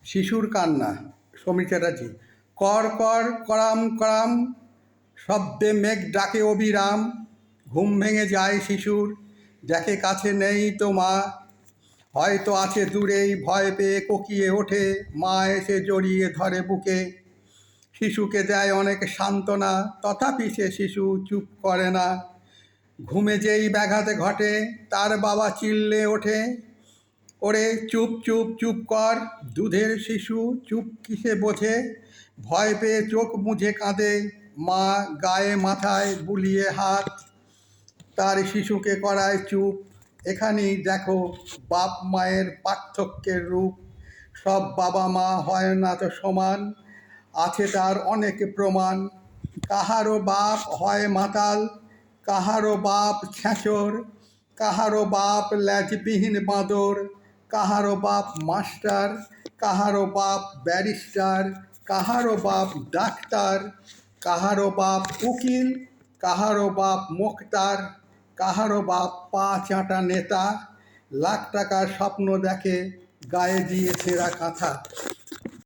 শিশুর কান্না। সমীর চ্যাটার্জি। কর কর করাম করাম শব্দে মেঘ ডাকে অবিরাম, ঘুম ভেঙে যায় শিশুর, দেখে কাছে নেই তো মা, হয়তো আছে দূরেই, ভয় পেয়ে কোকিয়ে ওঠে, মা এসে জড়িয়ে ধরে বুকে, শিশুকে দেয় অনেক সান্ত্বনা, তথাপি সে শিশু চুপ করে না। ঘুমে যেই ব্যাঘাতে ঘটে, তার বাবা চিল্লে ওঠে, ওরে চুপ চুপ চুপ কর, দুধের শিশু চুপ কিসে বোঝে, ভয় পেয়ে চোখ মুজে কাঁদে, মা গায়ে মাথায় বুলিয়ে হাত, তার শিশুকে করায় চুপ। এখানেই দেখো বাপ মায়ের পার্থক্যের রূপ, সব বাবা মা হয় না তো সমান, আছে তার অনেক প্রমাণ। কাহারও বাপ হয় মাতাল, কাহারও বাপ ছ্যাঁচর, কাহারও বাপ ল্যাজবিহীন বাঁদর, কাহারও বাপ মাস্টার, কাহারও বাপ ব্যারিস্টার, কাহারও বাপ ডাক্তার, কাহারও বাপ উকিল, কাহারও বাপ মোক্তার, কাহারও বাপ পা চাটা নেতা, লাখ টাকার স্বপ্ন দেখে গায়ে দিয়ে ছেঁড়া কাঁথা।